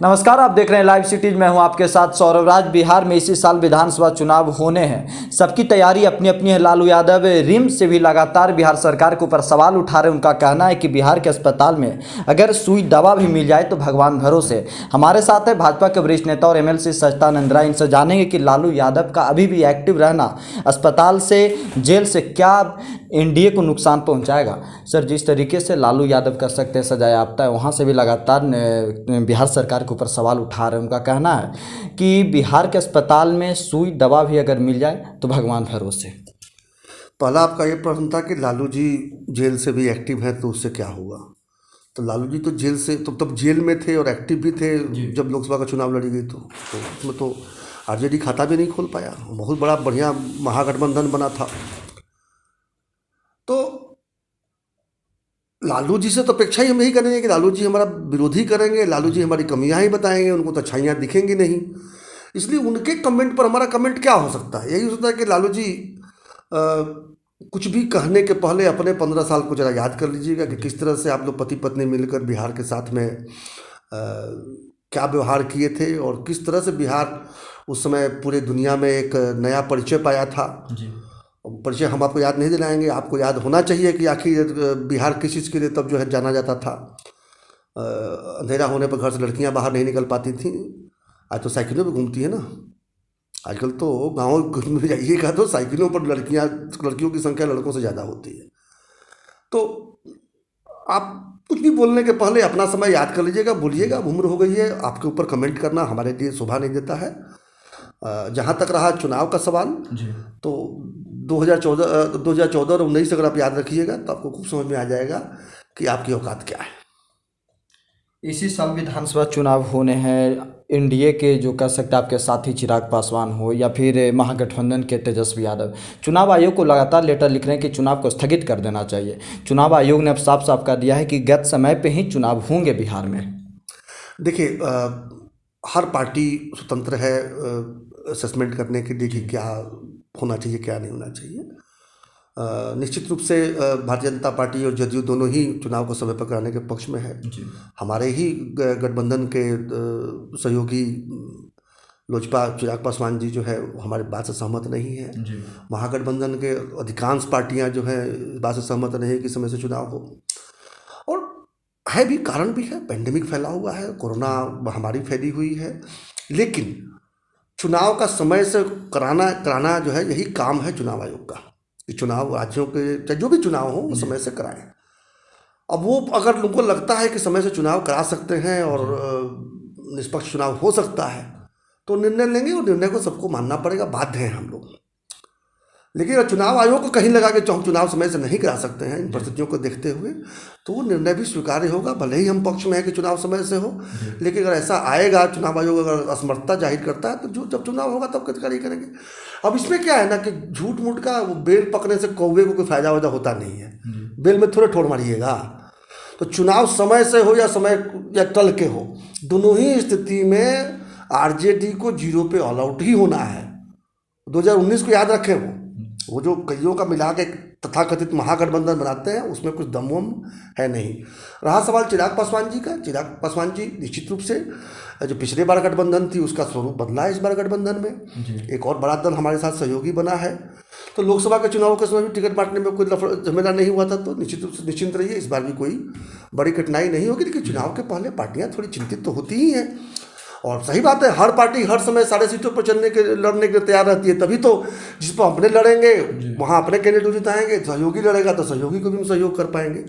नमस्कार, आप देख रहे हैं लाइव सिटीज। मैं हूं आपके साथ सौरभ राज। बिहार में इसी साल विधानसभा चुनाव होने हैं। सबकी तैयारी अपनी अपनी है। लालू यादव रिम्स से भी लगातार बिहार सरकार के ऊपर सवाल उठा रहे हैं। उनका कहना है कि बिहार के अस्पताल में अगर सुई दवा भी मिल जाए तो भगवान भरोसे। हमारे साथ है भाजपा के वरिष्ठ नेता और एमएलसी सच्चिदानंद राय। इनसे जानेंगे कि लालू यादव का अभी भी एक्टिव रहना अस्पताल से, जेल से क्या एनडीए को नुकसान पहुंचाएगा। सर, जिस तरीके से लालू यादव कह सकते हैं सजायाफ्ता है, वहाँ से भी लगातार बिहार सरकार के ऊपर सवाल उठा रहे हैं। उनका कहना है कि बिहार के अस्पताल में सुई दवा भी अगर मिल जाए तो भगवान भरोसे। पहला आपका ये प्रश्न था कि लालू जी जेल से भी एक्टिव हैं तो उससे क्या हुआ। तो लालू जी तो जेल से तो तब जेल में थे और एक्टिव भी थे जब लोकसभा का चुनाव लड़ी गई। तो उसमें तो आरजेडी खाता भी नहीं खोल पाया। बहुत बड़ा बढ़िया महागठबंधन बना था। तो लालू जी से तो अपेक्षा ही हम यही करेंगे कि लालू जी हमारा विरोधी करेंगे, लालू जी हमारी कमियां ही बताएंगे, उनको तो अच्छाइयाँ दिखेंगी नहीं। इसलिए उनके कमेंट पर हमारा कमेंट क्या हो सकता है। यही हो सकता है कि लालू जी कुछ भी कहने के पहले अपने 15 साल को जरा याद कर लीजिएगा कि किस तरह से आप लोग पति पत्नी मिलकर बिहार के साथ में क्या व्यवहार किए थे और किस तरह से बिहार उस समय पूरे दुनिया में एक नया परिचय पाया था। परिचय हम आपको याद नहीं दिलाएंगे, आपको याद होना चाहिए कि आखिर बिहार किस चीज़ के लिए तब जो है जाना जाता था। अंधेरा होने पर घर से लड़कियां बाहर नहीं निकल पाती थी। आज तो साइकिलों पे घूमती है ना। आजकल तो गाँव में जाइएगा तो साइकिलों पर लड़कियों की संख्या लड़कों से ज़्यादा होती है। तो आप कुछ भी बोलने के पहले अपना समय याद कर लीजिएगा, बोलिएगा। अब उम्र हो गई है, आपके ऊपर कमेंट करना हमारे लिए शोभा नहीं देता है। जहाँ तक रहा चुनाव का सवाल, तो 2014 और 19 अगर आप याद रखिएगा तो आपको खूब समझ में आ जाएगा कि आपकी औकात क्या है। इसी साल विधानसभा चुनाव होने हैं। एनडीए के जो कह सकते हैं आपके साथी चिराग पासवान हो या फिर महागठबंधन के तेजस्वी यादव, चुनाव आयोग को लगातार लेटर लिख रहे हैं कि चुनाव को स्थगित कर देना चाहिए। चुनाव आयोग ने अब साफ साफ कह दिया है कि गत समय पे ही चुनाव होंगे बिहार में। देखिए, हर पार्टी स्वतंत्र है असेसमेंट करने के लिए कि क्या होना चाहिए क्या नहीं होना चाहिए। निश्चित रूप से भारतीय जनता पार्टी और जदयू दोनों ही चुनाव को समय पर कराने के पक्ष में है। हमारे ही गठबंधन के सहयोगी लोजपा चिराग पासवान जी जो है हमारे बात से सहमत नहीं है। महागठबंधन के अधिकांश पार्टियां जो है बात से सहमत नहीं है कि समय से चुनाव हो। और है भी, कारण भी है, पेंडेमिक फैला हुआ है, कोरोना महामारी फैली हुई है। लेकिन चुनाव का समय से कराना जो है यही काम है चुनाव आयोग का कि चुनाव राज्यों के चाहे जो भी चुनाव हो वो समय से कराएं। अब वो अगर उनको लगता है कि समय से चुनाव करा सकते हैं और निष्पक्ष चुनाव हो सकता है तो निर्णय लेंगे और निर्णय को सबको मानना पड़ेगा, बाध्य हैं हम लोग। लेकिन अगर चुनाव आयोग को कहीं लगा कि हम चुनाव समय से नहीं करा सकते हैं इन परिस्थितियों को देखते हुए तो वो निर्णय भी स्वीकार्य होगा। भले ही हम पक्ष में है कि चुनाव समय से हो, लेकिन अगर ऐसा आएगा, चुनाव आयोग अगर असमर्थता जाहिर करता है तो जो जब चुनाव होगा तब कार्य करेंगे। अब इसमें क्या है ना कि झूठ मूठ का बेल पकने से कौवे को कोई फायदा वायदा होता नहीं है। बेल में थोड़े ठोर मारिएगा। तो चुनाव समय से हो या टल के हो, दोनों ही स्थिति में आरजेडी को 0 पे ऑल आउट ही होना है। 2019 को याद रखें, वो जो कईयों का मिला के तथाकथित महागठबंधन बनाते हैं उसमें कुछ दम वम है नहीं। रहा सवाल चिराग पासवान जी का, चिराग पासवान जी निश्चित रूप से जो पिछले बार गठबंधन थी उसका स्वरूप बदला है इस बार गठबंधन में। एक और बड़ा दल हमारे साथ सहयोगी बना है। तो लोकसभा के चुनाव के समय भी टिकट बांटने में कोई झमेला नहीं हुआ था। तो निश्चित रूप से निश्चिंत रहिए, इस बार भी कोई बड़ी कठिनाई नहीं होगी। लेकिन चुनाव के पहले पार्टियाँ थोड़ी चिंतित तो होती ही हैं। और सही बात है, हर पार्टी हर समय सारे सीटों पर लड़ने के लिए तैयार रहती है। तभी तो जिस पर अपने लड़ेंगे वहाँ अपने कैंडिडेट जिताएंगे, सहयोगी लड़ेगा तो सहयोगी को भी हम सहयोग कर पाएंगे।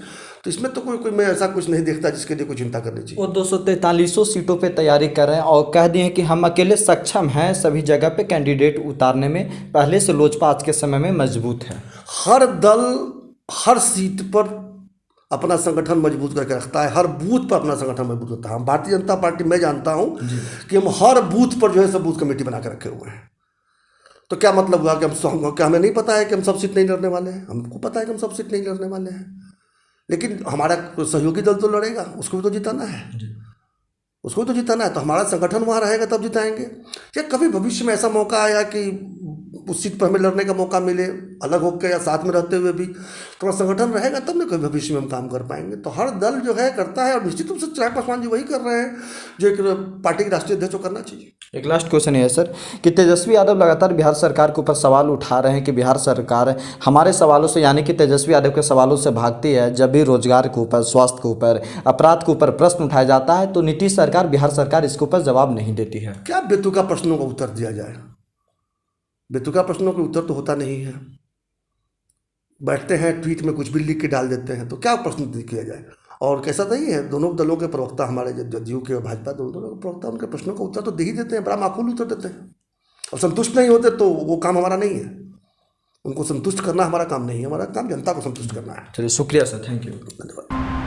तो इसमें तो कोई मैं ऐसा कुछ नहीं देखता जिसके लिए कोई चिंता करनी चाहिए। वो 243 सीटों पे तैयारी कर रहे हैं और कह दिए हैं कि हम अकेले सक्षम हैं सभी जगह पे कैंडिडेट उतारने में। पहले से लोजपा आज के समय में मजबूत है। हर दल हर सीट पर अपना संगठन मजबूत करके रखता है, हर बूथ पर अपना संगठन मजबूत करता है। हम भारतीय जनता पार्टी, मैं जानता हूँ कि हम हर बूथ पर जो है सब बूथ कमेटी बना के रखे हुए हैं। तो क्या मतलब हुआ कि क्या हमें नहीं पता है कि हम सब सीट नहीं लड़ने वाले हैं? हमको पता है कि हम सब सीट नहीं लड़ने वाले हैं। लेकिन हमारा सहयोगी दल तो लड़ेगा, उसको भी तो जिताना है, उसको भी तो जिताना है। तो हमारा संगठन वहाँ रहेगा तब जिताएंगे। या कभी भविष्य में ऐसा मौका आया कि उस सीट पर हमें लड़ने का मौका मिले, अलग होकर या साथ में रहते हुए भी थोड़ा संगठन रहेगा तब ना कभी भविष्य में हम काम कर पाएंगे। तो हर दल जो है करता है, और निश्चित रूप से चिराग पासवान जी वही कर रहे हैं जो एक पार्टी के राष्ट्रीय अध्यक्ष को करना चाहिए। एक लास्ट क्वेश्चन है सर कि तेजस्वी यादव लगातार बिहार सरकार के ऊपर सवाल उठा रहे हैं कि बिहार सरकार हमारे सवालों से, यानी कि तेजस्वी यादव के सवालों से भागती है। जब भी रोजगार के ऊपर, स्वास्थ्य के ऊपर, अपराध के ऊपर प्रश्न उठाया जाता है तो नीतीश सरकार, बिहार सरकार इसके ऊपर जवाब नहीं देती है। क्या बेतुका प्रश्नों का उत्तर दिया जाए? बेतुका प्रश्नों का उत्तर तो होता नहीं है। बैठते हैं ट्वीट में कुछ भी लिख के डाल देते हैं, तो क्या प्रश्न किया जाए? और कैसा नहीं है, दोनों दलों के प्रवक्ता, हमारे जदयू के और भाजपा दोनों दलों के प्रवक्ता उनके प्रश्नों का उत्तर तो दे ही देते हैं, बड़ा माकूल उत्तर देते हैं। और संतुष्ट नहीं होते तो वो काम हमारा नहीं है। उनको संतुष्ट करना हमारा काम नहीं है, हमारा काम जनता को संतुष्ट करना है। चलिए, शुक्रिया सर, थैंक यू। धन्यवाद।